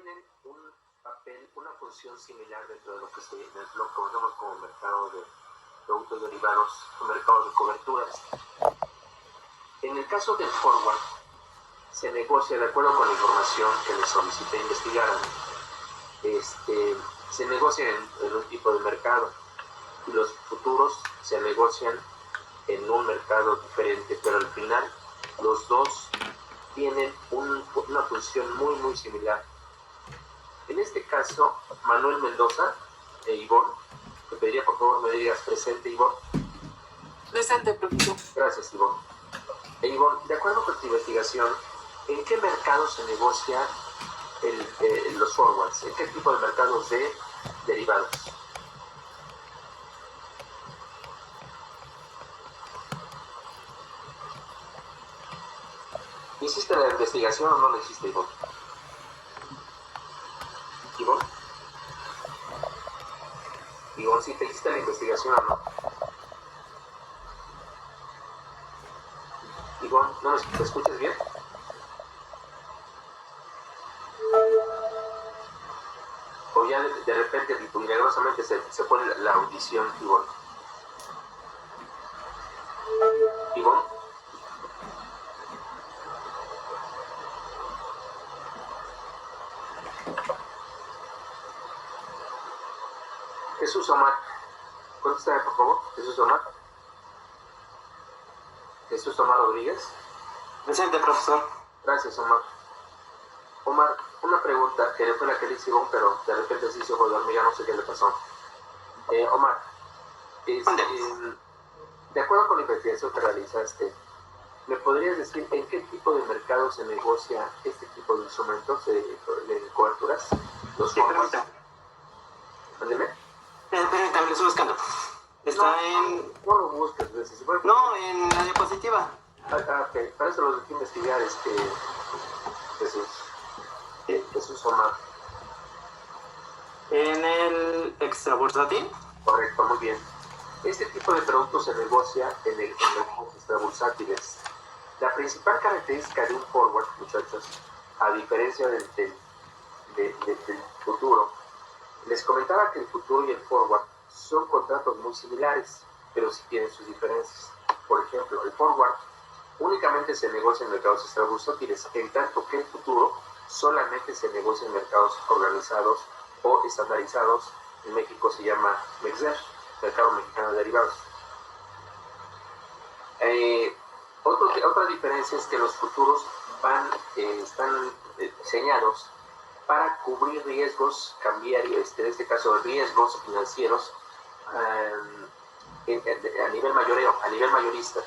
tienen un papel, una función similar dentro de lo que lo conocemos como mercado de productos derivados o mercado de coberturas. En el caso del forward, se negocia de acuerdo con la información que les solicité investigaran. Se negocia en un tipo de mercado y los futuros se negocian en un mercado diferente, pero al final los dos tienen una función muy muy similar. En este caso, Manuel Mendoza e Ivonne, te pediría por favor me digas presente, Ivonne. Presente, profesor. Gracias, Ivonne. Ivonne, de acuerdo con tu investigación, ¿en qué mercado se negocia los forwards? ¿En qué tipo de mercados de derivados? ¿Hiciste la investigación o no la hiciste, Ivonne? ¿Ivonne? Ivonne, ¿sí te hiciste la investigación o no? Ivonne, ¿no me escuchas bien? O ya de repente, milagrosamente se pone la audición, Ivonne. ¿Ivonne? Jesús Omar, contéstame por favor. Jesús Omar. Jesús Omar Rodríguez. Presente, profesor. Gracias, Omar. Omar, una pregunta que fue la que le hice Ivonne, pero de repente se hizo de hormiga, no sé qué le pasó. Omar, de acuerdo con la investigación que realizaste, ¿me podrías decir en qué tipo de mercado se negocia este tipo de instrumentos de coberturas? Los forwards. Mándeme. Permítame, lo estoy buscando. Está en... No lo busques, si fuera... No, en la diapositiva. Ok, para eso lo dejé investigar, Jesús Omar. En el extra bursátil. Correcto, muy bien. Este tipo de productos se negocia en los extrabursátiles. La principal característica de un forward, muchachos, a diferencia del futuro, les comentaba que el futuro y el forward son contratos muy similares, pero sí tienen sus diferencias. Por ejemplo, el forward únicamente se negocia en mercados extrabursátiles, en tanto que el futuro solamente se negocia en mercados organizados o estandarizados. En México se llama MEXDER, Mercado Mexicano de Derivados. Otra diferencia es que los futuros están diseñados para cubrir riesgos cambiarios, en este caso riesgos financieros a nivel mayoreo, a nivel mayorista.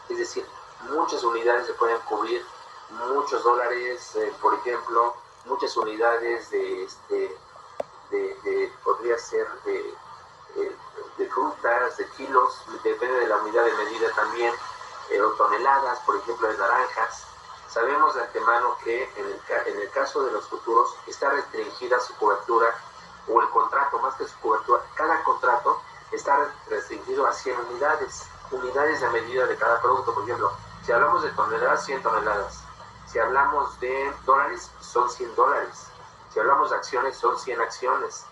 Es decir, muchas unidades se pueden cubrir, muchos dólares, por ejemplo, muchas unidades podría ser de frutas, de kilos, depende de la unidad de medida también, o toneladas, por ejemplo, de naranjas. Sabemos de antemano que en el caso de los futuros está restringida su cobertura, o el contrato, más que su cobertura, cada contrato está restringido a 100 unidades de medida de cada producto. Por ejemplo, si hablamos de toneladas, 100 toneladas. Si hablamos de dólares, son 100 dólares. Si hablamos de acciones, son 100 acciones.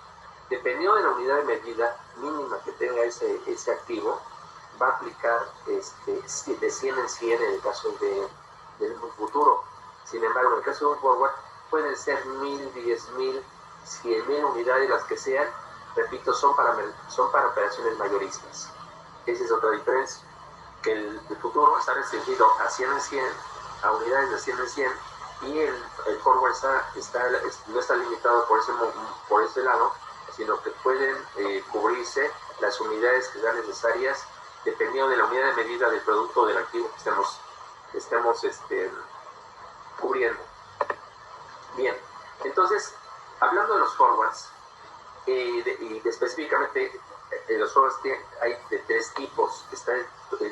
Dependiendo de la unidad de medida mínima que tenga ese activo, va a aplicar de 100 en 100 en el caso del futuro. Sin embargo, en el caso de un forward, pueden ser 1000, 10,000, 100,000 unidades, las que sean. Repito, son para operaciones mayoristas. Esa es otra diferencia, que el futuro está restringido a 100 en 100, a unidades de 100 en 100, y el forward no está limitado por ese lado, sino que pueden cubrirse las unidades que sean necesarias dependiendo de la unidad de medida del producto o del activo que estemos cubriendo. Bien, entonces, hablando de los forwards, específicamente los forwards hay de tres tipos. Está el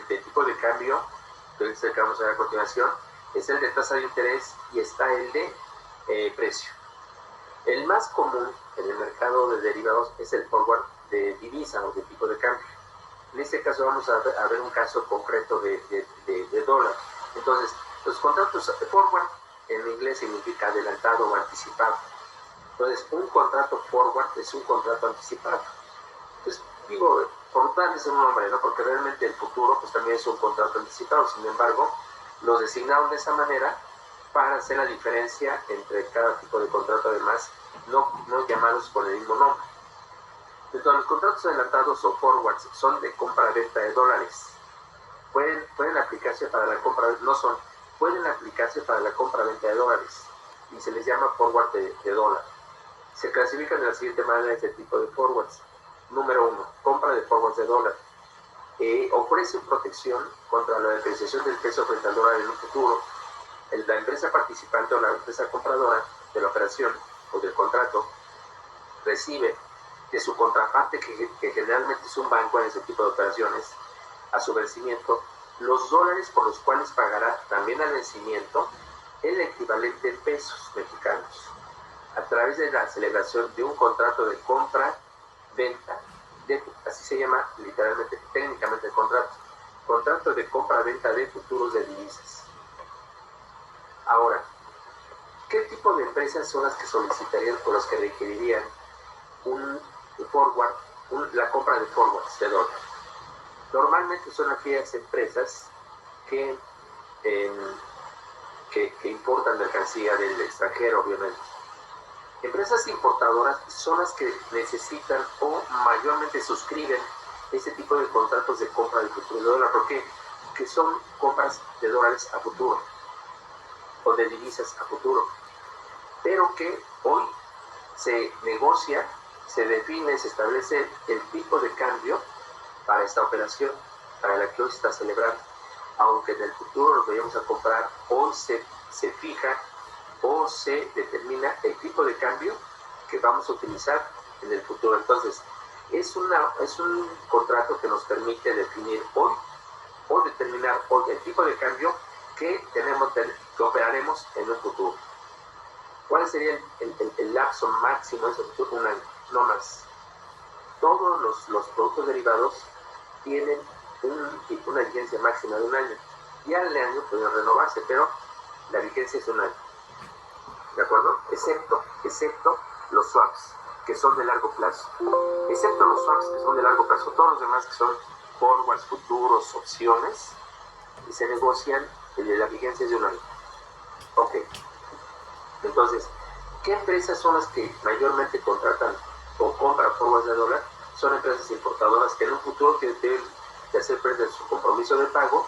tipo de cambio, que es el que vamos a ver a continuación, es el de tasa de interés, y está el de precio. El más común en el mercado de derivados es el forward de divisa o de tipo de cambio. En este caso vamos a ver un caso concreto de dólar. Entonces, los contratos de forward en inglés significa adelantado o anticipado. Entonces, un contrato forward es un contrato anticipado. Entonces, digo, por darles un nombre, ¿no? Porque realmente el futuro pues también es un contrato anticipado. Sin embargo, los designaron de esa manera para hacer la diferencia entre cada tipo de contrato, además, no llamados con el mismo nombre. Entonces, los contratos adelantados o forwards son de compra-venta de dólares. Pueden aplicarse para la compra, pueden aplicarse para la compra-venta de dólares y se les llama forward de dólar. Se clasifican de la siguiente manera este tipo de forwards. Número 1, compra de forwards de dólar. Ofrece protección contra la depreciación del peso frente al dólar en un futuro. La empresa participante o la empresa compradora de la operación o del contrato recibe de su contraparte, que generalmente es un banco en ese tipo de operaciones, a su vencimiento, los dólares por los cuales pagará también al vencimiento el equivalente en pesos mexicanos, a través de la celebración de un contrato de compra-venta, así se llama literalmente, técnicamente el contrato de compra-venta de futuros de divisas. Ahora, ¿qué tipo de empresas son las que solicitarían o las que requerirían un forward, la compra de forwards de dólar? Normalmente son aquellas empresas que importan mercancía del extranjero, obviamente. Empresas importadoras son las que necesitan o mayormente suscriben ese tipo de contratos de compra de futuro de dólar. ¿Por qué? Porque son compras de dólares a futuro o de divisas a futuro, pero que hoy se negocia, se define, se establece el tipo de cambio para esta operación, para la que hoy se está celebrando. Aunque en el futuro lo vayamos a comprar, hoy se fija o se determina el tipo de cambio que vamos a utilizar en el futuro. Entonces, es un contrato que nos permite definir hoy o determinar hoy el tipo de cambio que operaremos en un futuro. ¿Cuál sería el lapso máximo de ese futuro? Un año, no más. Todos los productos derivados tienen una vigencia máxima de un año. Y al año pueden renovarse, pero la vigencia es un año. ¿De acuerdo? Excepto los swaps, que son de largo plazo. Excepto los swaps, que son de largo plazo. Todos los demás, que son forwards, futuros, opciones, y se negocian, la vigencia es de un año. Ok. Entonces, ¿qué empresas son las que mayormente contratan o compran forwards de dólar? Son empresas importadoras que en un futuro deben de hacer frente a su compromiso de pago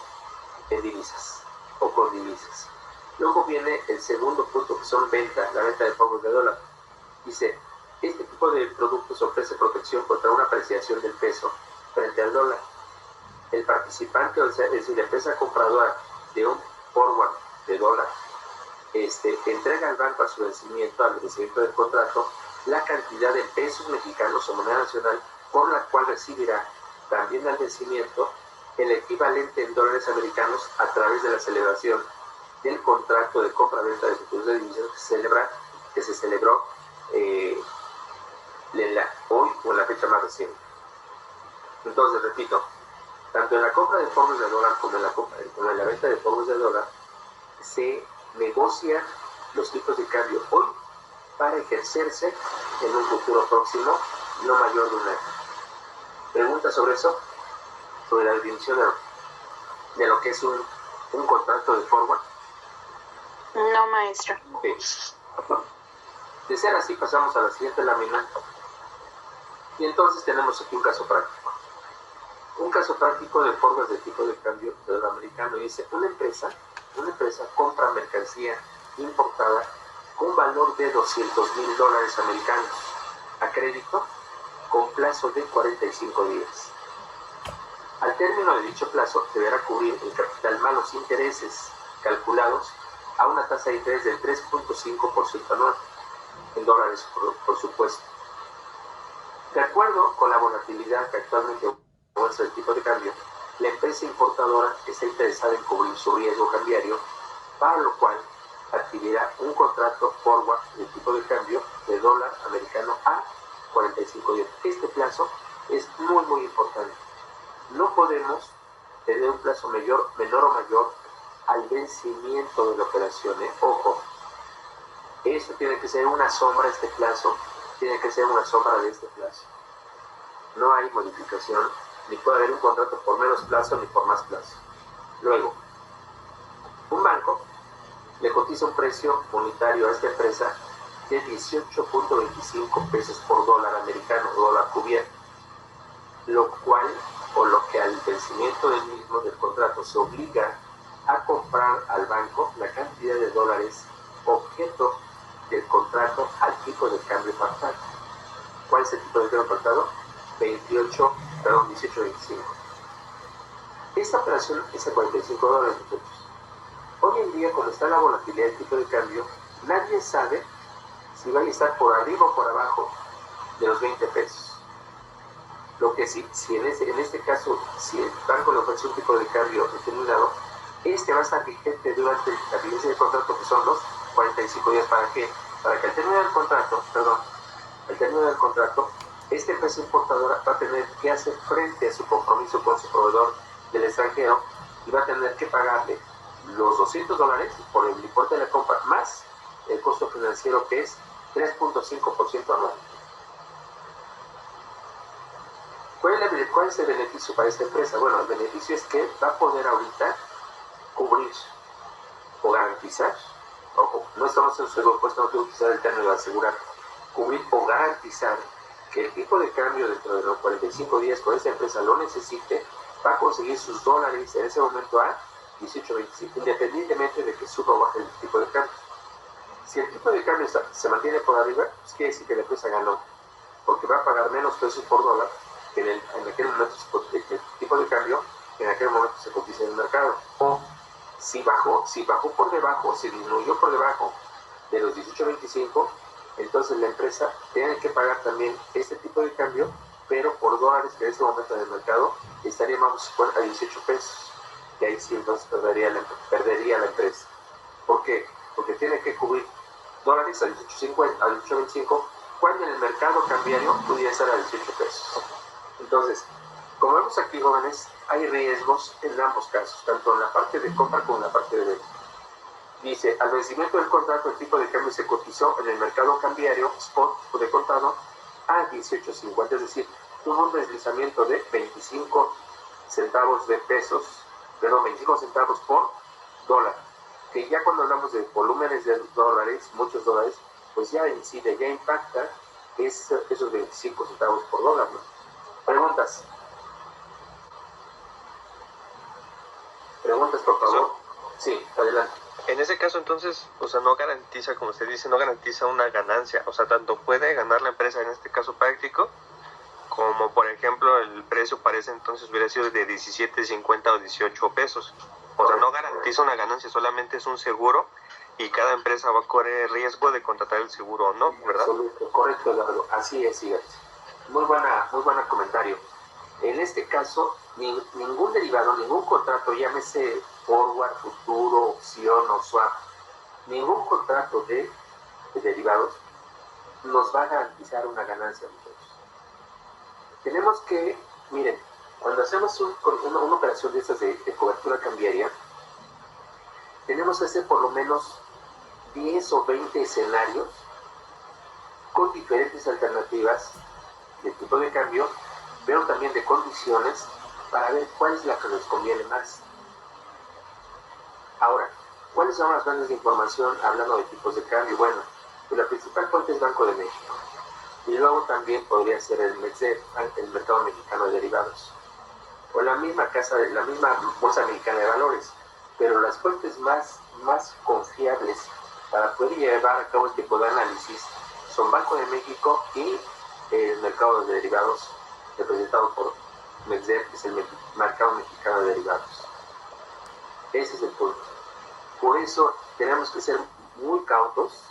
en divisas o con divisas. Luego viene el segundo punto, que son la venta de forwards de dólar. Dice, este tipo de productos ofrece protección contra una apreciación del peso frente al dólar. El participante, es decir, la empresa compradora de un forward de dólar, entrega al banco al vencimiento del contrato, la cantidad de pesos mexicanos o moneda nacional por la cual recibirá también al vencimiento el equivalente en dólares americanos a través de la celebración del contrato de compra-venta de futuros de divisas que se celebró hoy o en la fecha más reciente. Entonces, repito, tanto en la compra de forwards de dólar como en la venta de forwards de dólar se negocian los tipos de cambio hoy para ejercerse en un futuro próximo, no mayor de un año. ¿Preguntas sobre eso? Sobre la definición de lo que es un contrato de forward. No, maestro. Okay. De ser así, pasamos a la siguiente lámina. Y entonces tenemos aquí un caso práctico. Un caso práctico de forwards de tipo de cambio de dólar americano. Dice, una empresa compra mercancía importada con valor de $200,000 americanos a crédito con plazo de 45 días. Al término de dicho plazo, deberá cubrir el capital más los intereses calculados a una tasa de interés del 3.5% anual, en dólares, por supuesto. De acuerdo con la volatilidad que actualmente muestra el tipo de cambio, la empresa importadora está interesada en cubrir su riesgo cambiario, para lo cual adquirirá un contrato forward de tipo de cambio de dólar americano a 45 días. Este plazo es muy, muy importante. No podemos tener un plazo menor o mayor al vencimiento de la operación. Ojo, Eso tiene que ser una sombra, este plazo, tiene que ser una sombra de este plazo. No hay modificación, ni puede haber un contrato por menos plazo ni por más plazo. Luego, un banco le cotiza un precio unitario a esta empresa de 18.25 pesos por dólar americano, dólar cubierto, lo cual, o lo que al vencimiento del mismo del contrato se obliga a comprar al banco la cantidad de dólares objeto del contrato al tipo de cambio pactado. ¿Cuál es el tipo de cambio pactado? 18.25. Esta operación es a 45 dólares. Hoy en día, cuando está la volatilidad del tipo de cambio, nadie sabe si va a estar por arriba o por abajo de los 20 pesos. Lo que sí, si en este caso, si el banco le ofrece un tipo de cambio determinado, este va a estar vigente durante la vigencia del contrato, que son los 45 días. ¿Para qué? Para que al término del contrato, esta empresa importadora va a tener que hacer frente a su compromiso con su proveedor del extranjero y va a tener que pagarle los 200 dólares por el importe de la compra, más el costo financiero, que es 3.5% anual. ¿Cuál es el beneficio para esta empresa? Bueno, el beneficio es que va a poder ahorita cubrir o garantizar, ojo, no estamos en su seguro, pues no quiero utilizar el término de asegurar, cubrir o garantizar que el tipo de cambio dentro de los 45 días con esta empresa lo necesite, va a conseguir sus dólares en ese momento a 18.25, independientemente de que suba o baje el tipo de cambio. Si el tipo de cambio se mantiene por arriba, pues quiere decir que la empresa ganó, porque va a pagar menos pesos por dólar que en aquel momento el tipo de cambio que en aquel momento se cotiza en el mercado. O si bajó por debajo, si disminuyó por debajo de los 18.25, entonces la empresa tiene que pagar también este tipo de cambio, pero por dólares que en ese momento en el mercado estaríamos a 18 pesos. Y ahí sí entonces perdería la empresa. ¿Por qué? Porque tiene que cubrir dólares a 18.25, cuando en el mercado cambiario pudiera estar a 18 pesos. Entonces, como vemos aquí, jóvenes, hay riesgos en ambos casos, tanto en la parte de compra como en la parte de venta. Dice, al vencimiento del contrato, el tipo de cambio se cotizó en el mercado cambiario spot o de contado a 18.50, es decir, tuvo un deslizamiento de 25 centavos por dólar, que ya cuando hablamos de volúmenes de dólares, muchos dólares, pues ya incide, ya impacta esos 25 centavos por dólar, ¿no? Preguntas, por favor. Sí, adelante. En ese caso, entonces, o sea, no garantiza, como usted dice, no garantiza una ganancia. O sea, tanto puede ganar la empresa en este caso práctico, como por ejemplo el precio parece entonces hubiera sido de 17.50 o 18 pesos. O sea, no garantiza una ganancia, solamente es un seguro y cada empresa va a correr el riesgo de contratar el seguro o no, ¿verdad? Absoluto, correcto, Eduardo. Así es, Igor. Muy buena comentario. En este caso, ningún derivado, ningún contrato, llámese forward, futuro, opción o swap, ningún contrato de derivados nos va a garantizar una ganancia, muchachos. Tenemos que, miren, cuando hacemos una operación de estas de cobertura cambiaria, tenemos que hacer por lo menos 10 o 20 escenarios con diferentes alternativas de tipo de cambio, pero también de condiciones, para ver cuál es la que nos conviene más. Ahora, ¿cuáles son las fuentes de información hablando de tipos de cambio? Bueno, pues la principal fuente es Banco de México. Y luego también podría ser el MEXDEV, el Mercado Mexicano de Derivados. O la misma Bolsa Mexicana de Valores. Pero las fuentes más confiables para poder llevar a cabo este tipo de análisis son Banco de México y el Mercado de Derivados, representado por MEXDEV, que es el Mercado Mexicano de Derivados. Ese es el punto. Por eso tenemos que ser muy cautos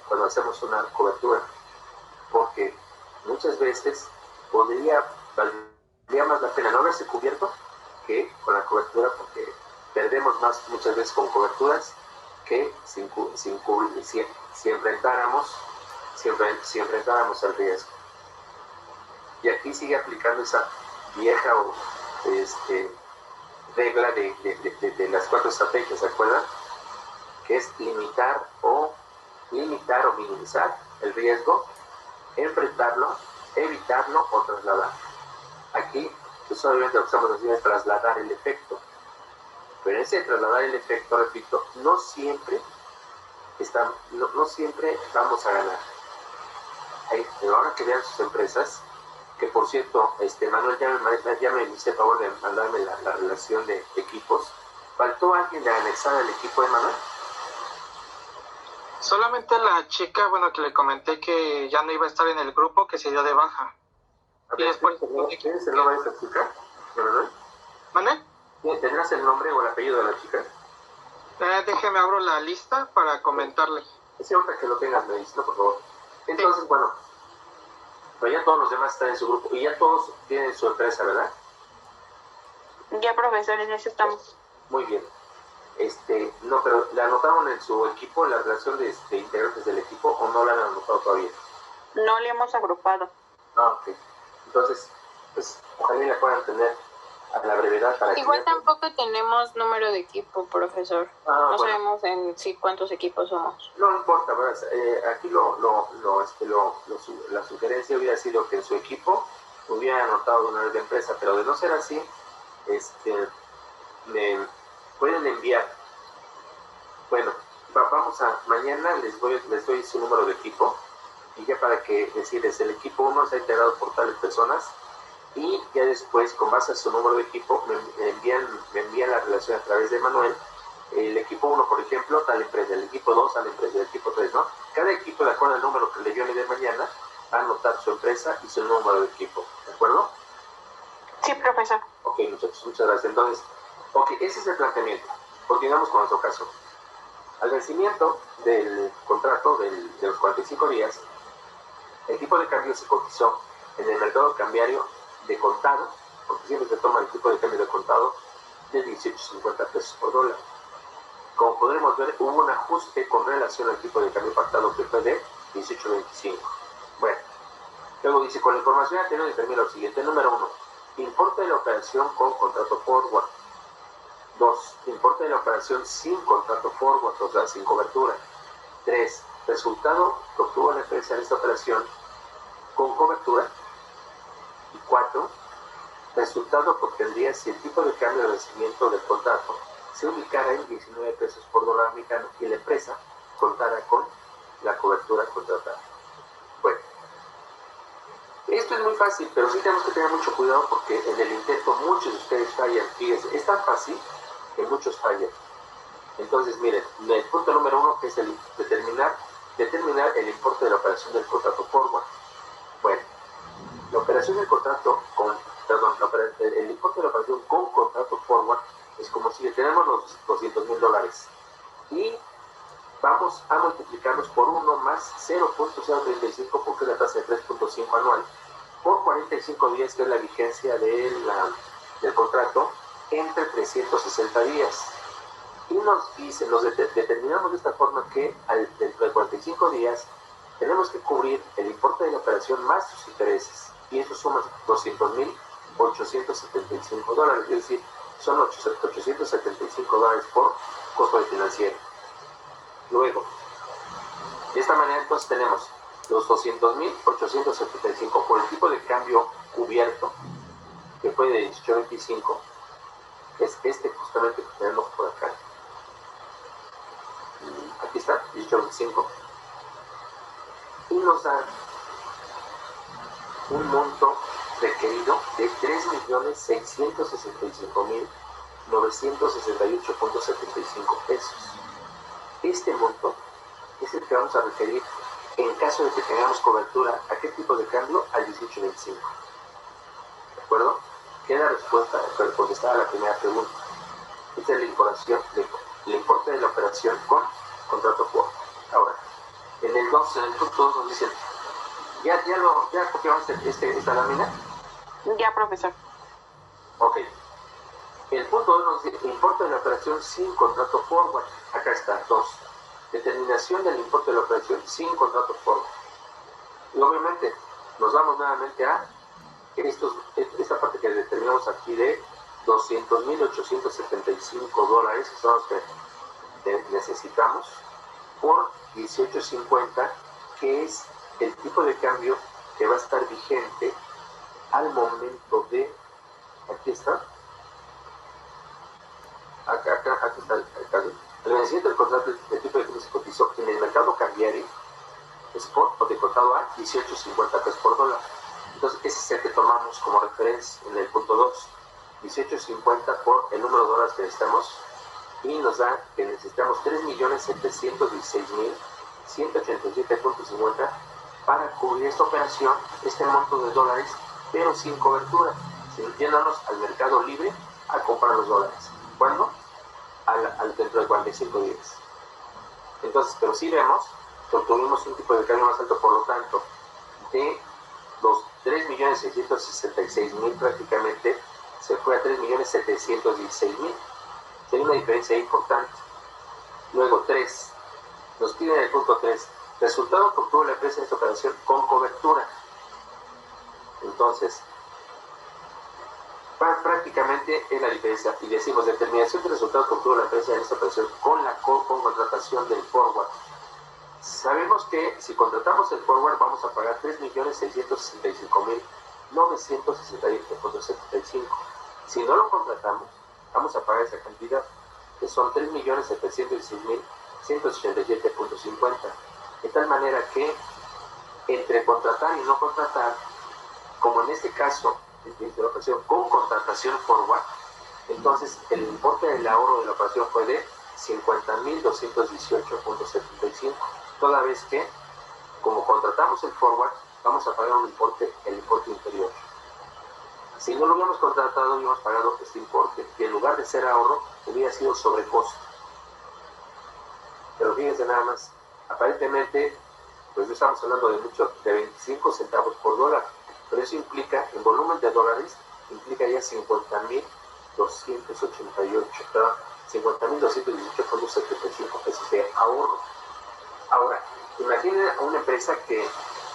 cuando hacemos una cobertura, porque muchas veces valdría más la pena no haberse cubierto que con la cobertura, porque perdemos más muchas veces con coberturas que sin cubrir, si enfrentáramos el riesgo. Y aquí sigue aplicando esa vieja regla de las 4 estrategias, ¿se acuerdan? Que es limitar o limitar o minimizar el riesgo, enfrentarlo, evitarlo o trasladar. Aquí, pues obviamente lo que estamos haciendo es trasladar el efecto. Pero ese trasladar el efecto, repito, no siempre vamos a ganar. Ahora que vean sus empresas, que por cierto, Manuel ya me hice el favor de mandarme la relación de equipos. ¿Faltó alguien de anexar al equipo de Manuel? Solamente la chica, bueno, que le comenté que ya no iba a estar en el grupo, que se dio de baja. Y después, ¿tienes el nombre de esa chica? ¿Manuel? ¿Manuel? ¿Tendrás el nombre o el apellido de la chica? Déjeme abro la lista para comentarle. Es ahorita que lo tengas, me dices, ¿no? Por favor. Entonces, sí. Bueno, pero ya todos los demás están en su grupo y ya todos tienen su empresa, ¿verdad? Ya, profesor, en eso estamos. Muy bien. No, pero ¿la anotaron en su equipo, en la relación de integrantes del equipo, o no la han anotado todavía? No le hemos agrupado. Ah, ok. Entonces, pues, ojalá la puedan tener a la brevedad para igual tampoco tenemos número de equipo, profesor. No sabemos en sí cuántos equipos somos. No importa, ¿verdad? Aquí la sugerencia hubiera sido que en su equipo hubiera anotado una vez de empresa, pero de no ser así, me pueden enviar. Bueno, mañana les doy su número de equipo, y ya para que decirles, el equipo 1 se ha integrado por tales personas, y ya después, con base a su número de equipo, me envían la relación a través de Manuel. El equipo 1, por ejemplo, tal empresa, el equipo 2, tal empresa, el equipo 3, ¿no? Cada equipo, de acuerdo al número que le dio el de mañana, va a anotar su empresa y su número de equipo, ¿de acuerdo? Sí, profesor. Ok, muchachos, muchas gracias. Entonces, ok, ese es el planteamiento. Continuamos con nuestro caso. Al vencimiento del contrato de los 45 días, el tipo de cambio se cotizó en el mercado cambiario de contado, porque siempre se toma el tipo de cambio de contado, de 18.50 pesos por dólar. Como podremos ver, hubo un ajuste con relación al tipo de cambio pactado, que fue de 18.25. Bueno, luego dice, con la información anterior determina lo siguiente. Número 1, importe de la operación con contrato forward. 2, importe de la operación sin contrato forward, o sea, sin cobertura. 3, resultado que obtuvo la empresa en esta operación con cobertura. Y 4, resultado que obtendría si el tipo de cambio de vencimiento del contrato se ubicara en 19 pesos por dólar americano y la empresa contara con la cobertura contratada. Bueno, esto es muy fácil, pero sí tenemos que tener mucho cuidado porque en el intento muchos de ustedes fallan. Fíjense, es tan fácil que muchos fallan. Entonces, miren, el punto número 1, que es el determinar el importe de la operación del contrato forward. Bueno, la operación del contrato el importe de la operación con contrato forward es como si le tenemos los $200,000 y vamos a multiplicarlos por 1 más 0.035, porque es la tasa de 3.5 anual, por 45 días, que es la vigencia del contrato, entre 360 días. Y nos determinamos de esta forma que dentro de 45 días tenemos que cubrir el importe de la operación más sus intereses, y eso suma $200,875, es decir, son $875 por costo de financiero. Luego, de esta manera entonces tenemos los $200,875 por el tipo de cambio cubierto, que fue de 18.25, es justamente que tenemos por acá. Aquí está, 18.25. Y nos da un monto requerido de 3.665.968.75 pesos. Este monto es el que vamos a requerir en caso de que tengamos cobertura. ¿A qué tipo de cambio? Al 18.25. ¿De acuerdo? Queda respuesta, contestada a la primera pregunta. Esta es la importe de la operación con contrato forward. Ahora, en el punto 2 nos dicen, ¿ya copiamos esta lámina? Ya, profesor. Ok. El punto 2 nos dice, importe de la operación sin contrato forward. Acá está, 2. Determinación del importe de la operación sin contrato forward. Y obviamente, nos vamos nuevamente a esta parte que determinamos aquí de $200,875, que son los que necesitamos. por 18.50, que es el tipo de cambio que va a estar vigente al momento de, aquí está, acá está el vencimiento del contrato. El tipo de cambio se cotizó en el mercado cambiario spot o de cotado a 18.50 pesos por dólar. Entonces ese es el que tomamos como referencia en el punto 2, 18.50 por el número de dólares que necesitamos, y nos da que necesitamos 3.716.187.50 para cubrir esta operación, este monto de dólares, pero sin cobertura, yéndonos al mercado libre a comprar los dólares. ¿Cuándo? Dentro de 45 días. Entonces, pero sí vemos que obtuvimos un tipo de cambio más alto, por lo tanto, de los 3.666.000 prácticamente se fue a 3.716.000. Hay una diferencia importante. Luego 3, nos piden el punto 3, resultado que obtuvo la empresa en esta operación con cobertura. Entonces, prácticamente es la diferencia, y decimos determinación de resultados que obtuvo la empresa en esta operación con contratación del forward. Sabemos que si contratamos el forward vamos a pagar 3.665.968.75. Si no lo contratamos, vamos a pagar esa cantidad, que son 3.716.187.50. De tal manera que entre contratar y no contratar, como en este caso, de la operación con contratación forward, entonces el importe del ahorro de la operación fue de 50.218.75, toda vez que, como contratamos el forward, vamos a pagar el importe inferior. Si no lo hubiéramos contratado, hubiéramos pagado este importe, que en lugar de ser ahorro, hubiera sido sobrecosto. Pero fíjense nada más, aparentemente, pues no estamos hablando de mucho, de 25 centavos por dólar, pero eso implica, en volumen de dólares, implica ya 50.218.75 pesos de ahorro. Ahora, imaginen a una empresa que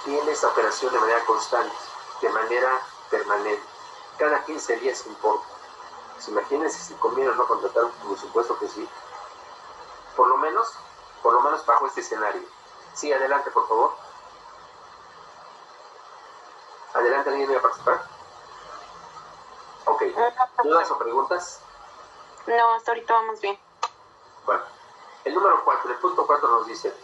tiene esa operación de manera constante, de manera permanente. Cada 15 días importa. Pues imagínense si conviene o no contratar, por supuesto que sí. Por lo menos bajo este escenario. Sí, adelante, por favor. Adelante, ¿alguien va a participar? Ok. ¿Dudas o preguntas? No, hasta ahorita vamos bien. Bueno, el número 4, el punto 4 nos dice: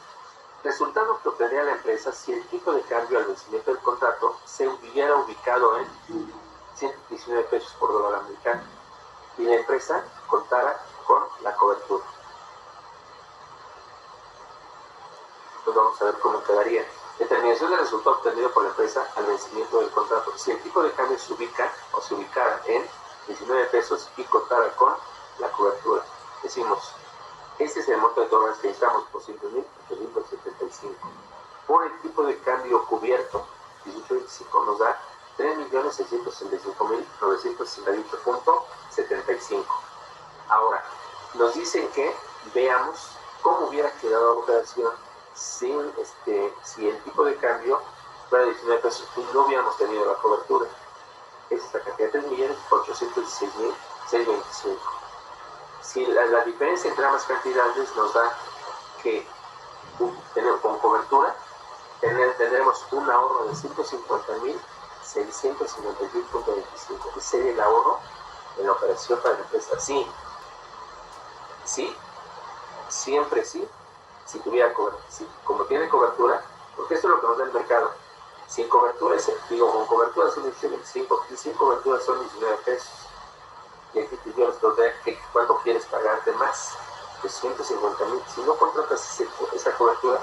resultado que obtendría la empresa si el tipo de cambio al vencimiento del contrato se hubiera ubicado en 119 pesos por dólar americano y la empresa contara con la cobertura. Pues vamos a ver cómo quedaría. Determinación del resultado obtenido por la empresa al vencimiento del contrato. Si el tipo de cambio se ubicara en 19 pesos y contara con la cobertura. Decimos, este es el monto de dólares que necesitamos, 200.875. Por el tipo de cambio cubierto, 18.25, nos da 3.665.968.75. Ahora, nos dicen que veamos cómo hubiera quedado la operación si el tipo de cambio fuera de 19 pesos y no hubiéramos tenido la cobertura. Es esta cantidad, 3.816.625. Si la diferencia entre ambas cantidades nos da que con cobertura tendremos un ahorro de 150.656.25. Ese sería el ahorro en la operación para la empresa. Sí, siempre sí, si tuviera cobertura. Sí, como tiene cobertura, porque esto es lo que nos da el mercado. Sin cobertura, con cobertura son 18.25, y sin cobertura son 19 pesos. Y aquí yo les pregunté cuánto quieres pagar de más. Pues 150.000. Si no contratas esa cobertura,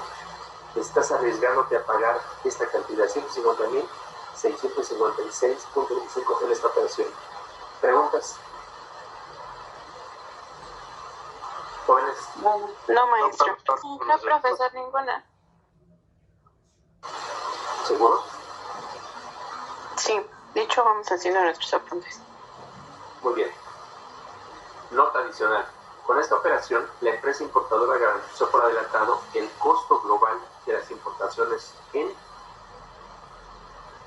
estás arriesgándote a pagar esta cantidad, 150.656.25 en esta operación. ¿Preguntas? ¿Jóvenes? No, maestro. No, profesor, ninguna. ¿Seguro? Sí, de hecho vamos haciendo nuestros apuntes. Muy bien. Nota adicional. Con esta operación, la empresa importadora garantizó por adelantado el costo global de las importaciones en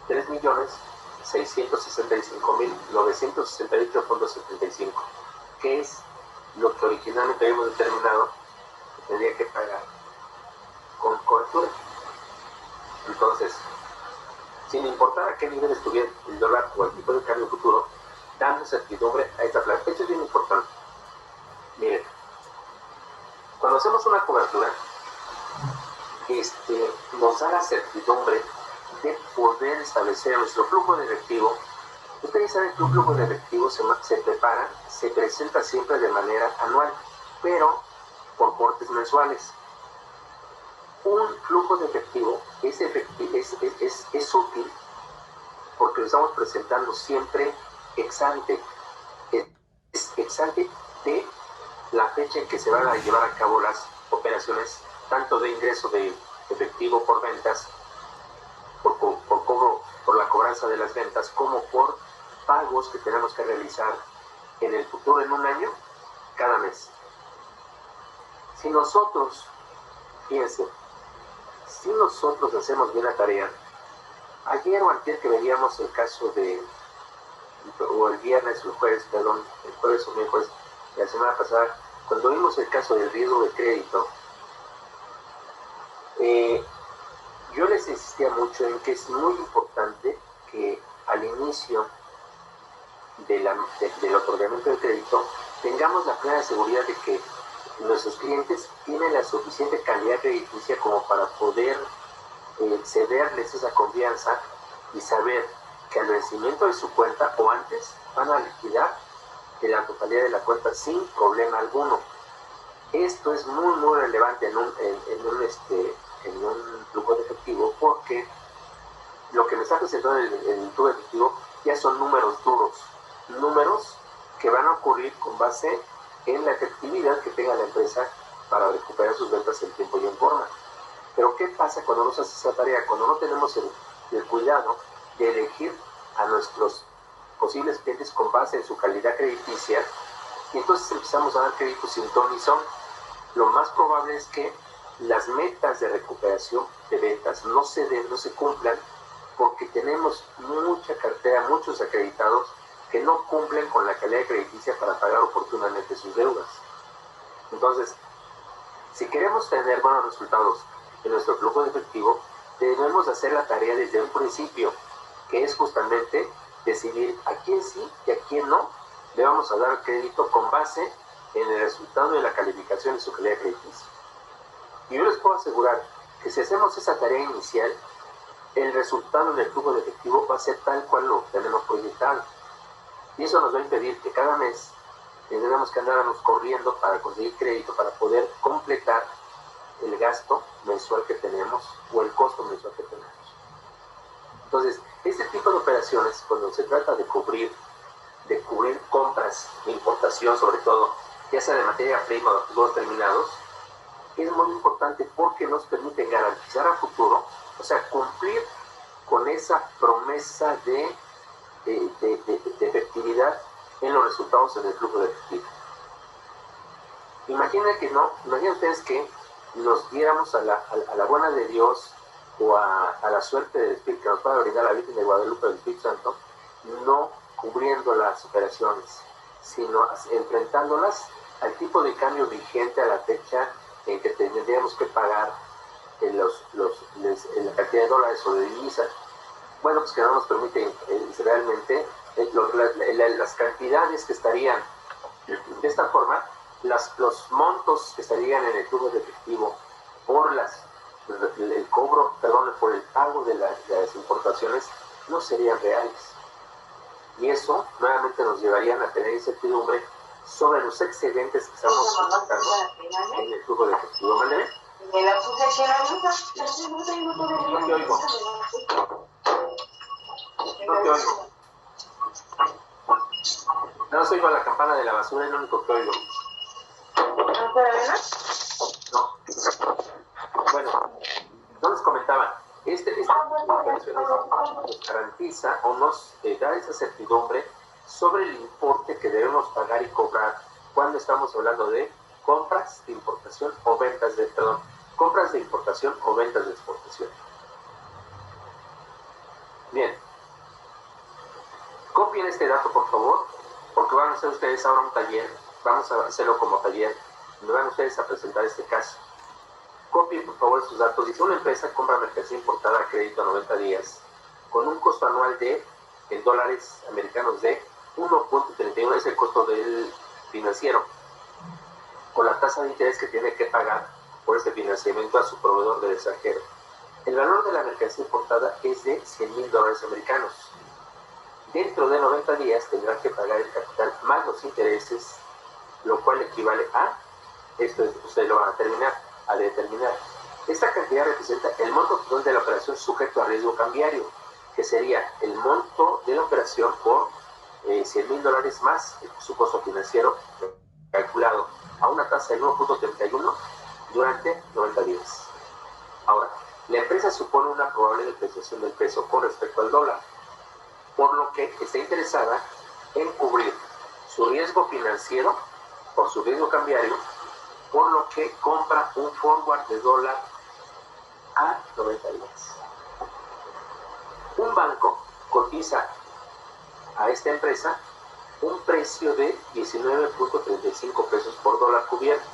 3.665.968.75, que es lo que originalmente habíamos determinado que tendría que pagar sin importar a qué nivel estuviera el dólar o el tipo de cambio futuro, dando certidumbre a esta plaza. Esto es bien importante. Miren, cuando hacemos una cobertura, nos da la certidumbre de poder establecer nuestro flujo de efectivo. Ustedes saben que un flujo de efectivo se presenta siempre de manera anual, pero por cortes mensuales. Un flujo de efectivo es útil porque lo estamos presentando siempre ex ante. Es ex ante de la fecha en que se van a llevar a cabo las operaciones, tanto de ingreso de efectivo por ventas, por cobro, por la cobranza de las ventas, como por pagos que tenemos que realizar en el futuro, en un año, cada mes. Si nosotros, fíjense, si nosotros hacemos bien la tarea, ayer o antier que veíamos el caso o el viernes o el jueves, perdón, el jueves o miércoles, la semana pasada, cuando vimos el caso del riesgo de crédito, yo les insistía mucho en que es muy importante que al inicio del otorgamiento de crédito tengamos la plena seguridad de que nuestros clientes tienen la suficiente calidad crediticia como para poder cederles esa confianza y saber que al vencimiento de su cuenta o antes van a liquidar de la totalidad de la cuenta sin problema alguno. Esto es muy muy relevante en un flujo de efectivo, porque lo que me está presentando en el flujo de efectivo ya son números duros, números que van a ocurrir con base en la efectividad que tenga la empresa para recuperar sus ventas en tiempo y en forma. Pero ¿qué pasa cuando no se hace esa tarea? Cuando no tenemos el cuidado de elegir a nuestros posibles clientes con base en su calidad crediticia, y entonces empezamos a dar créditos sin ton ni son. Lo más probable es que las metas de recuperación de ventas no se cumplan, porque tenemos mucha cartera, muchos acreditados que no cumplen con la calidad crediticia para pagar oportunamente sus deudas. Entonces, si queremos tener buenos resultados en nuestro flujo de efectivo, debemos hacer la tarea desde un principio, que es justamente decidir a quién sí y a quién no le vamos a dar crédito con base en el resultado de la calificación de su calidad crediticia. Y yo les puedo asegurar que si hacemos esa tarea inicial, el resultado en el flujo de efectivo va a ser tal cual lo tenemos proyectado. Y eso nos va a impedir que cada mes tengamos que andarnos corriendo para conseguir crédito, para poder completar el gasto mensual que tenemos o el costo mensual que tenemos. Entonces, este tipo de operaciones, cuando se trata de cubrir compras de importación, sobre todo, ya sea de materia prima o productos terminados, es muy importante porque nos permite garantizar a futuro, o sea, cumplir con esa promesa de efectividad en los resultados en el flujo de efectivo. Imaginen ustedes que nos diéramos a la buena de Dios o a la suerte del Espíritu que nos pueda brindar la Virgen de Guadalupe del Espíritu Santo, no cubriendo las operaciones, sino enfrentándolas al tipo de cambio vigente a la fecha en que tendríamos que pagar la cantidad de dólares o de divisas. Bueno, pues que no nos permite realmente las cantidades que estarían de esta forma, los montos que estarían en el flujo de efectivo por por el pago de las importaciones no serían reales. Y eso nuevamente nos llevarían a tener incertidumbre sobre los excedentes que estamos solicitando en el flujo de efectivo. ¿Vale? No te oigo. No te oigo. No oigo a la campana de la basura, es lo único que oigo. No. Bueno, no les comentaba. Esta operación nos garantiza o nos da esa certidumbre sobre el importe que debemos pagar y cobrar cuando estamos hablando de compras de importación o ventas de exportación. Bien, copien este dato por favor, porque van a hacer ustedes ahora un taller, vamos a hacerlo como taller, me van ustedes a presentar este caso. Copien por favor sus datos. Si una empresa compra mercancía importada a crédito a 90 días con un costo anual en dólares americanos de 1.31, es el costo del financiero, con la tasa de interés que tiene que pagar por ese financiamiento a su proveedor del extranjero. El valor de la mercancía importada es de $100,000 americanos. Dentro de 90 días tendrá que pagar el capital más los intereses, lo cual equivale a, esto ustedes lo van a determinar. Esta cantidad representa el monto total de la operación sujeto a riesgo cambiario, que sería el monto de la operación por $100,000 más su costo financiero calculado a una tasa de 9.31 durante 90 días. Ahora, la empresa supone una probable depreciación del peso con respecto al dólar, por lo que está interesada en cubrir su riesgo financiero por su riesgo cambiario, por lo que compra un forward de dólar a 90 días. Un banco cotiza a esta empresa un precio de 19.35 pesos por dólar cubierto,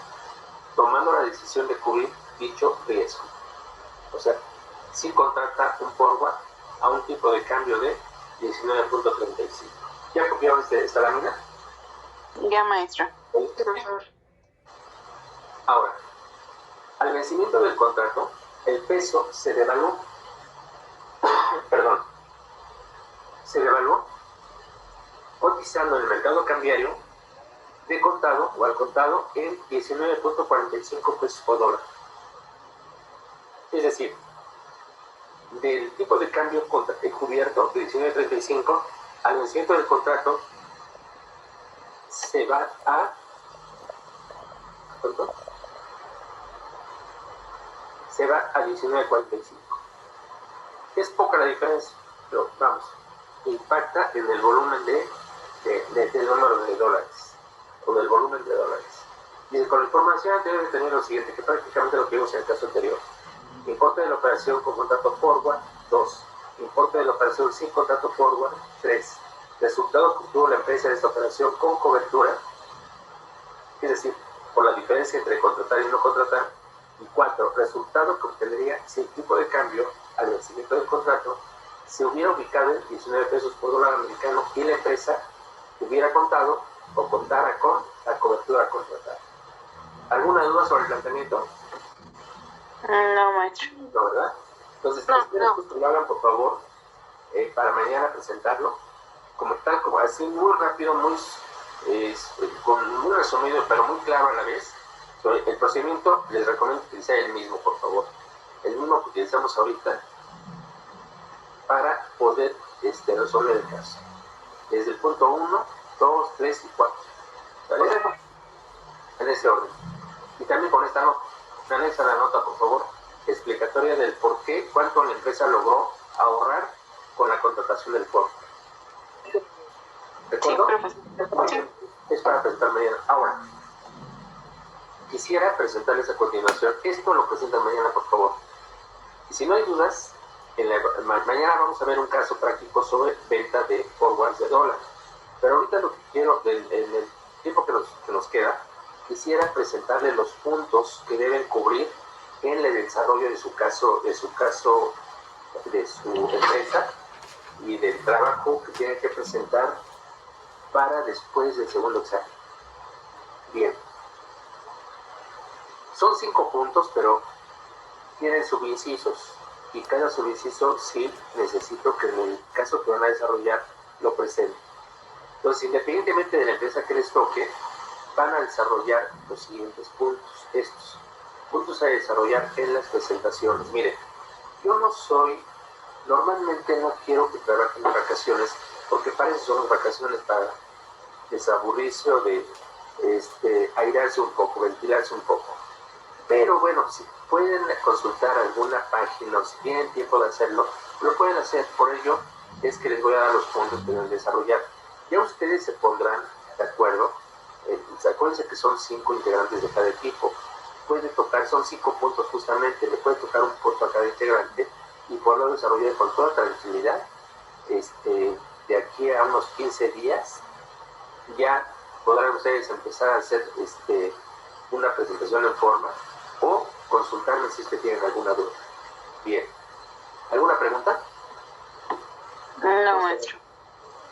tomando la decisión de cubrir dicho riesgo. O sea, si contrata un forward a un tipo de cambio de 19.35. ¿Ya copiaron esta lámina? Ya, maestro. Ahora, al vencimiento del contrato, el peso se devaluó. Se devaluó cotizando en el mercado cambiario de contado o al contado en 19.45 pesos por dólar. Es decir, del tipo de cambio cubierto de 19.35 al vencimiento del contrato se va a se va a 19.45. Es poca la diferencia, pero vamos, impacta en el volumen del número de dólares, o del volumen de dólares. Dice, con la información debe tener lo siguiente, que prácticamente lo que vimos en el caso anterior. Importe de la operación con contrato forward, 2. Importe de la operación sin contrato forward, 3. Resultado que obtuvo la empresa de esta operación con cobertura, es decir, por la diferencia entre contratar y no contratar. Y 4. Resultado que obtendría si el tipo de cambio al vencimiento del contrato se hubiera ubicado en 19 pesos por dólar americano y la empresa hubiera contado o contara con la cobertura contratada. ¿Alguna duda sobre el planteamiento? No, maestro. No, ¿verdad? Entonces, espero que lo hagan, por favor, para mañana presentarlo. Como tal, como así, muy rápido, muy resumido, pero muy claro a la vez. El procedimiento, les recomiendo utilizar el mismo, por favor. El mismo que utilizamos ahorita para poder resolver el caso. Desde el punto 1, 2, 3 y 4. ¿Vale? En ese orden. Y también con esta nota. Anexa la nota, por favor, explicatoria del por qué, cuánto la empresa logró ahorrar con la contratación del foro. ¿De acuerdo? Sí. Es para presentar mañana. Ahora, quisiera presentarles a continuación. Esto lo presentan mañana, por favor. Y si no hay dudas, mañana vamos a ver un caso práctico sobre venta de forwards de dólar. Pero ahorita lo que quiero, en el tiempo que nos queda, quisiera presentarles los puntos que deben cubrir en el desarrollo de su caso, de su empresa y del trabajo que tienen que presentar para después del segundo examen. Bien. Son 5 puntos, pero tienen subincisos y cada subinciso sí necesito que en el caso que van a desarrollar lo presenten. Entonces, independientemente de la empresa que les toque, van a desarrollar los siguientes puntos. Estos puntos a desarrollar en las presentaciones. Miren, yo normalmente no quiero que trabajen en vacaciones, porque para eso son las vacaciones, para desaburrirse o de airarse un poco, ventilarse un poco. Pero bueno, si pueden consultar alguna página o si tienen tiempo de hacerlo, lo pueden hacer. Por ello es que les voy a dar los puntos que deben desarrollar. Ya ustedes se pondrán de acuerdo. Acuérdense que son 5 integrantes de cada equipo. Puede tocar, son 5 puntos justamente, le puede tocar un punto a cada integrante y poderlo desarrollar con toda tranquilidad. De aquí a unos 15 días ya podrán ustedes empezar a hacer una presentación en forma o consultarme si es que tienen alguna duda. Bien. ¿Alguna pregunta? No, maestro.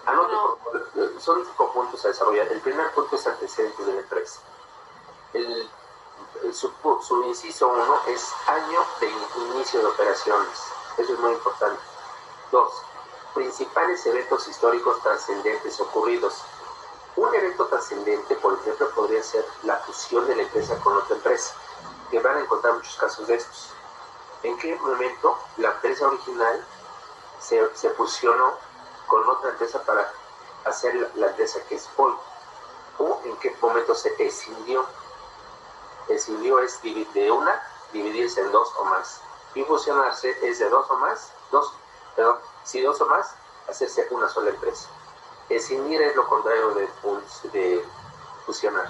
Anote, por favor, son 5 puntos a desarrollar. El primer punto es antecedentes de la empresa. Su inciso 1 es año de inicio de operaciones. Eso es muy importante. 2. Principales eventos históricos trascendentes ocurridos. Un evento trascendente, por ejemplo, podría ser la fusión de la empresa con otra empresa, que van a encontrar muchos casos de estos. ¿En qué momento la empresa original se fusionó con otra empresa para hacer la empresa que es hoy? ¿O en qué momento se escindió? Escindió es dividirse en 2 o más. Y fusionarse es de 2 o más, si 2 o más, hacerse una sola empresa. Escindir es lo contrario de fusionar.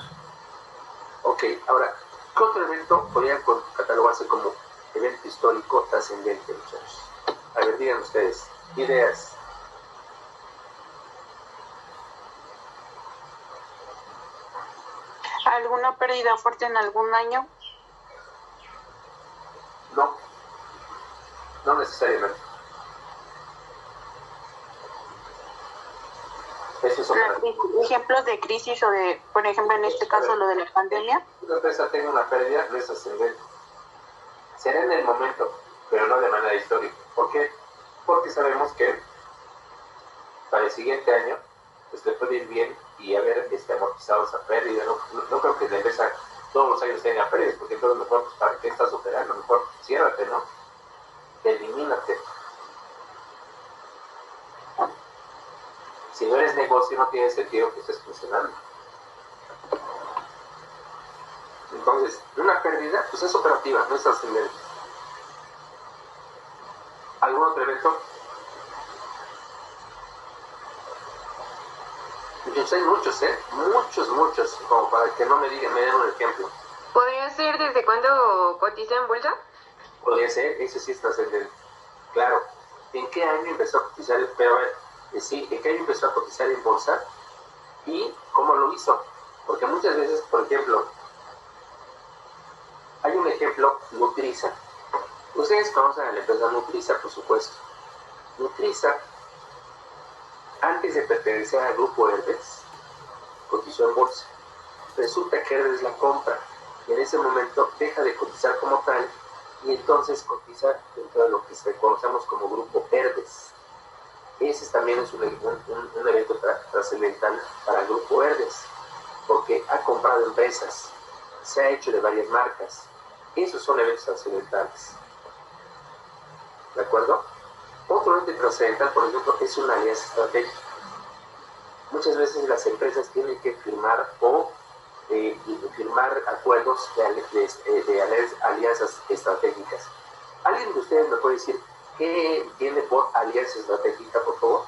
Ok, ahora, ¿qué otro evento podría catalogarse como evento histórico trascendente, muchachos? A ver, digan ustedes, ideas. ¿Alguna pérdida fuerte en algún año? No necesariamente. Eso es ejemplos de crisis o de, por ejemplo, en este caso, lo de la pandemia. Si una empresa tenga una pérdida, no es ascendente. Será en el momento, pero no de manera histórica. ¿Por qué? Porque sabemos que para el siguiente año pues le puede ir bien y haber amortizado esa pérdida. No creo que la empresa todos los años tenga pérdidas, porque entonces mejor, pues, ¿para qué estás operando? Mejor ciérrate, ¿no? Elimínate. Si no eres negocio, no tiene sentido que estés funcionando. Entonces, una pérdida, pues es operativa, no es ascendente. ¿Algún otro evento? Hay muchos, muchos, como para que no me den un ejemplo. ¿Podría ser desde cuándo cotiza en bolsa? Podría ser, eso sí es trascendente. Claro. ¿En qué año empezó a cotizar? Pero a ver, sí, ¿en qué año empezó a cotizar en bolsa? ¿Y cómo lo hizo? Porque muchas veces, por ejemplo, hay un ejemplo, Nutriza. Ustedes conocen a la empresa Nutriza, por supuesto. Nutriza, antes de pertenecer al grupo Herdes, cotizó en bolsa. Resulta que Herdes la compra y en ese momento deja de cotizar como tal y entonces cotiza dentro de lo que conocemos como grupo Herdes. Ese también es un evento trascendental para el grupo Herdes, porque ha comprado empresas, se ha hecho de varias marcas. Esos son eventos trascendentales. ¿De acuerdo? Otro evento trascendental, por ejemplo, es una alianza estratégica. Muchas veces las empresas tienen que firmar firmar acuerdos de alianzas estratégicas. ¿Alguien de ustedes me puede decir qué entiende por alianza estratégica, por favor?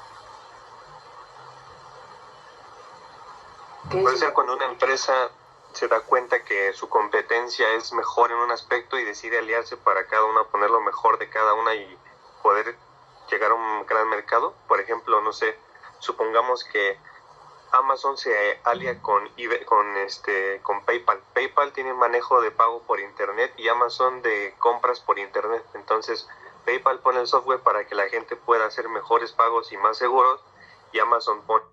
Puede ser cuando una empresa se da cuenta que su competencia es mejor en un aspecto y decide aliarse para cada una, poner lo mejor de cada una y poder llegar a un gran mercado. Por ejemplo, no sé, supongamos que Amazon se alia con PayPal. PayPal tiene manejo de pago por internet y Amazon de compras por internet. Entonces, PayPal pone el software para que la gente pueda hacer mejores pagos y más seguros, y Amazon pone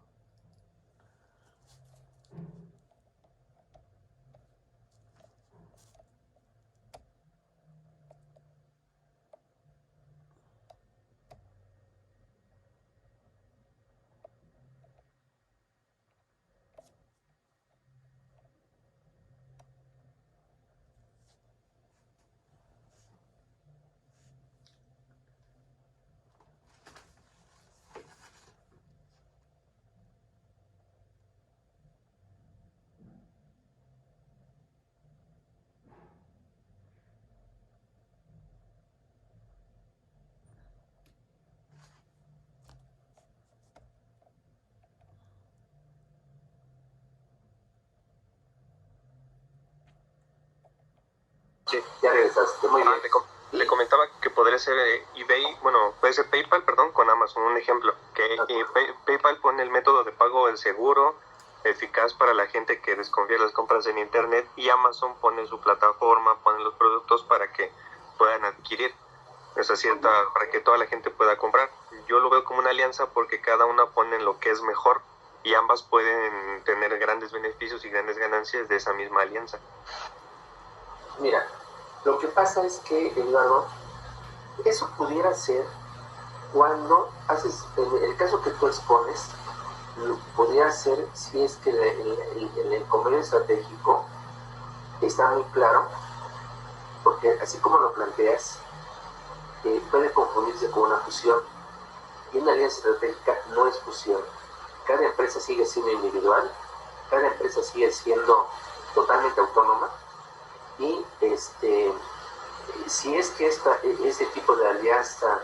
Sí, ya regresaste, muy bien. Le comentaba que podría ser eBay, bueno, puede ser PayPal, perdón, con Amazon, un ejemplo, que PayPal pone el método de pago el seguro, eficaz para la gente que desconfía de las compras en internet, y Amazon pone su plataforma, pone los productos para que puedan adquirir. o sea, cierta, para que toda la gente pueda comprar. Yo lo veo como una alianza porque cada una pone lo que es mejor y ambas pueden tener grandes beneficios y grandes ganancias de esa misma alianza. Mira, lo que pasa es que, Eduardo, eso pudiera ser cuando haces, en el caso que tú expones, podría ser si es que el convenio estratégico está muy claro, porque así como lo planteas, puede confundirse con una fusión, y una alianza estratégica no es fusión. Cada empresa sigue siendo individual, cada empresa sigue siendo totalmente autónoma, y si es que ese tipo de alianza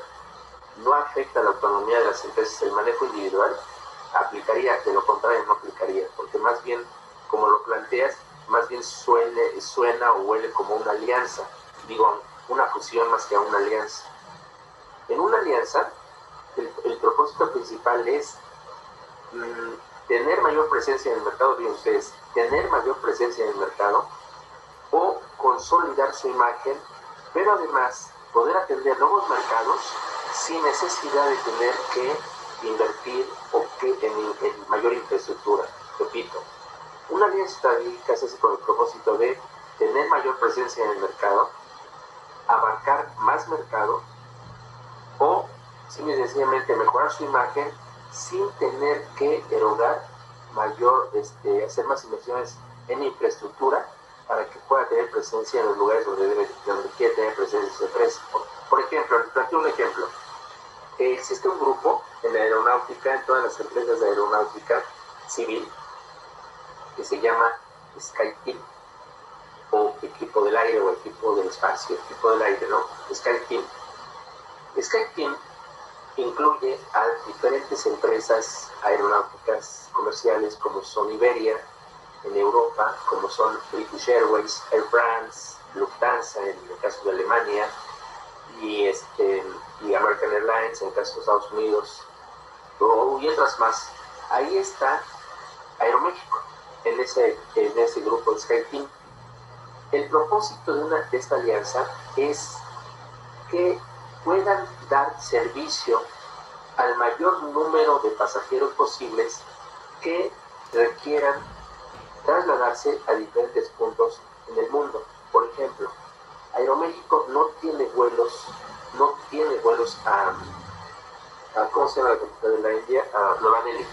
no afecta la autonomía de las empresas, el manejo individual aplicaría, de lo contrario no aplicaría, porque más bien, como lo planteas, más bien suena o huele como una alianza, digo, una fusión más que a una alianza. En una alianza, el propósito principal es tener mayor presencia en el mercado, bien ustedes, tener mayor presencia en el mercado o consolidar su imagen, pero además poder atender nuevos mercados sin necesidad de tener que invertir en mayor infraestructura. Repito, una alianza estratégica se hace con el propósito de tener mayor presencia en el mercado, abarcar más mercado o simple y sencillamente mejorar su imagen sin tener que erogar hacer más inversiones en infraestructura para que pueda tener presencia en los lugares donde quiere tener presencia su empresa. Por ejemplo, les planteo un ejemplo. Existe un grupo en la aeronáutica, en todas las empresas de aeronáutica civil, que se llama SkyTeam, o equipo del aire, o equipo del espacio, equipo del aire, ¿no? SkyTeam. SkyTeam incluye a diferentes empresas aeronáuticas comerciales, como son Iberia en Europa, como son British Airways, Air France, Lufthansa en el caso de Alemania, y American Airlines en el caso de Estados Unidos, y otras más. Ahí está Aeroméxico, en ese grupo de SkyTeam. El propósito de esta alianza es que puedan dar servicio al mayor número de pasajeros posibles que requieran trasladarse a diferentes puntos en el mundo. Por ejemplo, Aeroméxico no tiene vuelos a ¿cómo se llama la capital de la India? A Nueva Delhi.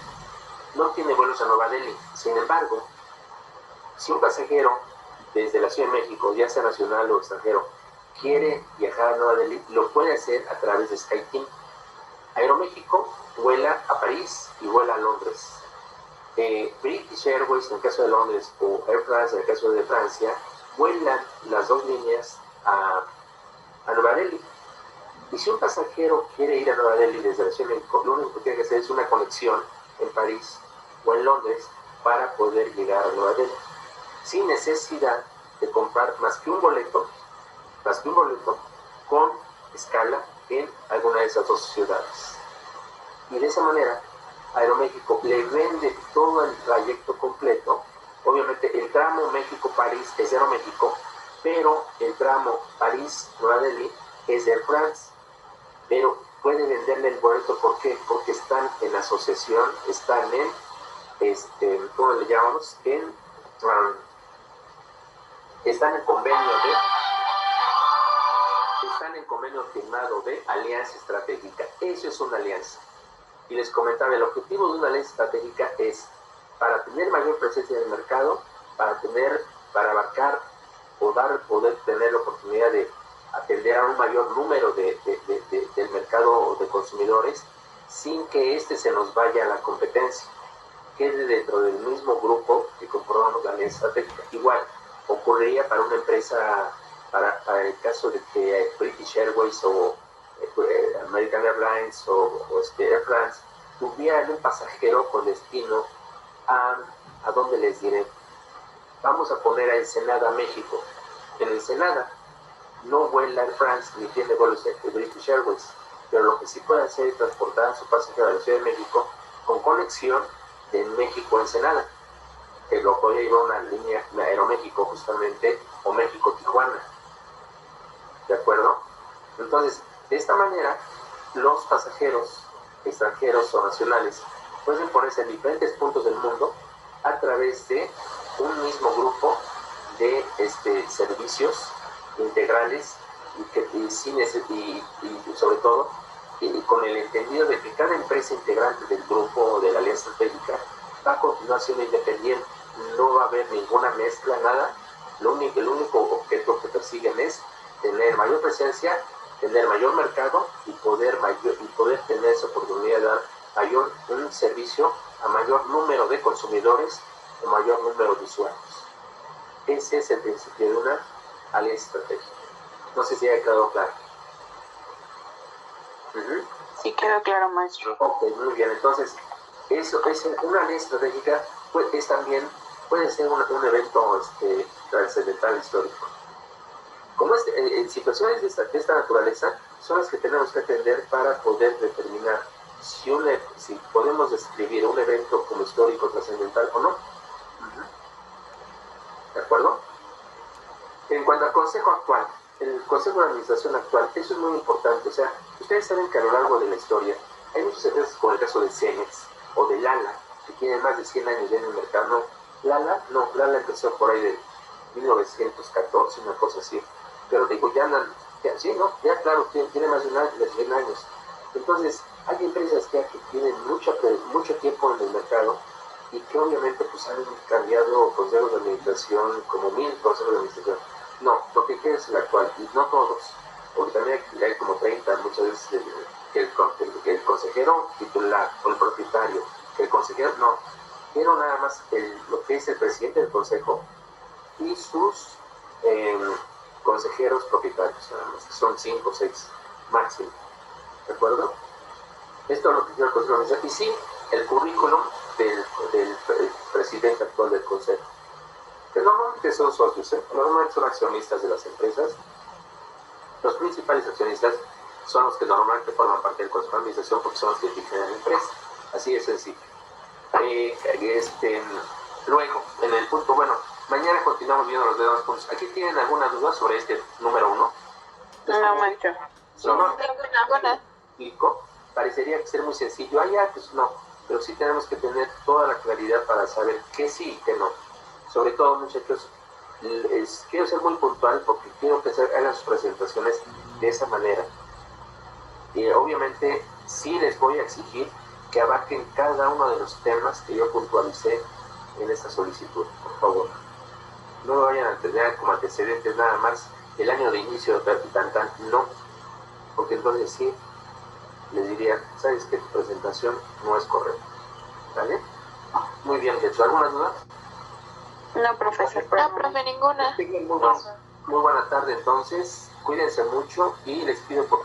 No tiene vuelos a Nueva Delhi. Sin embargo, si un pasajero desde la Ciudad de México, ya sea nacional o extranjero, quiere viajar a Nueva Delhi, lo puede hacer a través de SkyTeam. Aeroméxico vuela a París y vuela a Londres. British Airways en el caso de Londres o Air France en el caso de Francia vuelan las dos líneas a Nueva Delhi. Y si un pasajero quiere ir a Nueva Delhi desde la Ciudad de México, lo único que tiene que hacer es una conexión en París o en Londres para poder llegar a Nueva Delhi, sin necesidad de comprar más que un boleto con escala en alguna de esas dos ciudades. Y de esa manera Aeroméxico le vende todo el trayecto completo. Obviamente el tramo México-París es de Aeroméxico, pero el tramo París-Nueva Delhi es de Air France. Pero puede venderle el boleto, ¿por qué? Porque están en asociación, están ¿cómo le llamamos? Están en convenio firmado de alianza estratégica. Eso es una alianza. Y les comentaba, el objetivo de una alianza estratégica es para tener mayor presencia en el mercado, para abarcar o poder tener la oportunidad de atender a un mayor número del mercado de consumidores sin que se nos vaya a la competencia, quede dentro del mismo grupo que conformamos la alianza estratégica. Igual ocurriría para una empresa, para el caso de que British Airways o American Airlines o Air France tuvieran un pasajero con destino a donde les diré, vamos a poner a Ensenada, México. En Ensenada no vuela Air France ni tiene vuelos de British Airways, pero lo que sí puede hacer es transportar a su pasajero a la Ciudad de México con conexión de México a Ensenada, que lo puede llevar una línea de Aeroméxico justamente, o México-Tijuana. ¿De acuerdo? Entonces, De esta manera, los pasajeros extranjeros o nacionales pueden ponerse en diferentes puntos del mundo a través de un mismo grupo de servicios integrales y sobre todo con el entendido de que cada empresa integrante del grupo o de la alianza estratégica va a continuar siendo independiente, no va a haber ninguna mezcla, nada. El único objeto que persiguen es tener mayor presencia, tener mayor mercado y poder tener esa oportunidad de dar un servicio a mayor número de consumidores o mayor número de usuarios. Ese es el principio de una alianza estratégica. No sé si ha quedado claro. Sí, quedó claro, maestro. Ok, muy bien. Entonces, eso es una alianza estratégica, también puede ser un evento trascendental histórico. Como en situaciones de esta naturaleza, son las que tenemos que atender para poder determinar si podemos describir un evento como histórico trascendental o no. ¿De acuerdo? En cuanto al consejo actual, el consejo de administración actual, eso es muy importante. O sea, ustedes saben que a lo largo de la historia hay muchas empresas, como el caso de Cemex o de Lala, que tienen más de 100 años ya en el mercado. Lala empezó por ahí de 1914, una cosa así. Pero digo, ya claro, tiene más de 100 años. Entonces, hay empresas que tienen mucho tiempo en el mercado y que obviamente pues han cambiado consejos de administración, como 1000 consejos de administración. No, lo que queda es el actual, y no todos, porque también hay como 30 muchas veces que el consejero titular o el propietario, el consejero, no, quiero nada más lo que es el presidente del consejo y sus consejeros propietarios, nada más, que son 5 o 6 máximo, ¿de acuerdo? Esto es lo que quiero el consejo de administración, y sí, el currículum del presidente actual del consejo, que normalmente son socios, normalmente son accionistas de las empresas. Los principales accionistas son los que normalmente forman parte del consejo de administración porque son los que dirigen la empresa, así de sencillo. Luego, en el punto, mañana continuamos viendo los demás puntos. ¿Aquí tienen alguna duda sobre este número 1? No, maestro. No explico. Parecería ser muy sencillo. Pues no. Pero sí tenemos que tener toda la claridad para saber qué sí y qué no. Sobre todo, muchachos, quiero ser muy puntual porque quiero que hagan sus presentaciones de esa manera. Y obviamente sí les voy a exigir que abarquen cada uno de los temas que yo puntualicé en esta solicitud, por favor. No me vayan a tener como antecedentes nada más el año de inicio de tan, no, porque entonces sí les diría, ¿sabes qué? Tu presentación no es correcta. ¿Vale? Muy bien, ¿hecho alguna duda? No, profesor. No, profe, ninguna. Muy buena tarde entonces, cuídense mucho y les pido por favor